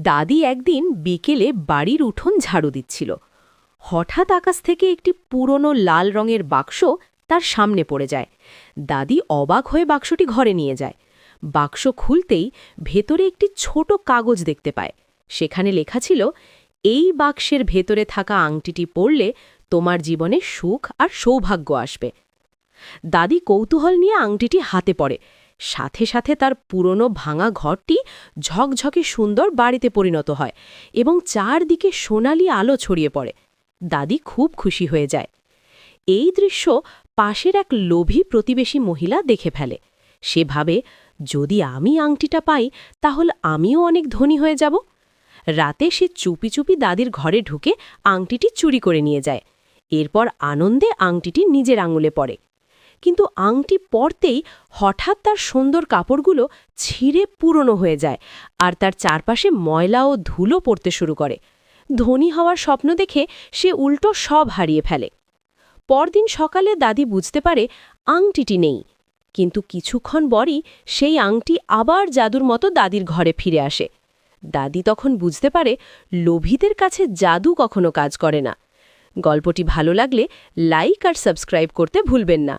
দাদি একদিন বিকেলে বাড়ির উঠোন ঝাড়ু দিচ্ছিল। হঠাৎ আকাশ থেকে একটি পুরনো লাল রঙের বাক্স তার সামনে পড়ে যায়। দাদি অবাক হয়ে বাক্সটি ঘরে নিয়ে যায়। বাক্স খুলতেই ভেতরে একটি ছোট কাগজ দেখতে পায়। সেখানে লেখা ছিল, এই বাক্সের ভেতরে থাকা আংটিটি পরলে তোমার জীবনে সুখ আর সৌভাগ্য আসবে। দাদি কৌতূহল নিয়ে আংটিটি হাতে পড়ে। সাথে সাথে তার পুরনো ভাঙা ঘরটি ঝকঝকে সুন্দর বাড়িতে পরিণত হয় এবং চারদিকে সোনালি আলো ছড়িয়ে পড়ে। দাদি খুব খুশি হয়ে যায়। এই দৃশ্য পাশের এক লোভী প্রতিবেশী মহিলা দেখে ফেলে। সে ভাবে, যদি আমি আংটিটা পাই তাহলে আমিও অনেক ধনী হয়ে যাব। রাতে সে চুপি চুপি দাদির ঘরে ঢুকে আংটিটি চুরি করে নিয়ে যায়। এরপর আনন্দে আংটিটি নিজের আঙুলে পড়ে। কিন্তু আংটি পরতেই হঠাৎ তার সুন্দর কাপড়গুলো ছিঁড়ে পুরনো হয়ে যায় আর তার চারপাশে ময়লা ও ধুলো পড়তে শুরু করে। ধনী হওয়ার স্বপ্ন দেখে সে উল্টো সব হারিয়ে ফেলে। পরদিন সকালে দাদি বুঝতে পারে আংটিটি নেই, কিন্তু কিছুক্ষণ পরই সেই আংটি আবার জাদুর মতো দাদির ঘরে ফিরে আসে। দাদি তখন বুঝতে পারে লোভীদের কাছে জাদু কখনো কাজ করে না। গল্পটি ভালো লাগলে লাইক আর সাবস্ক্রাইব করতে ভুলবেন না।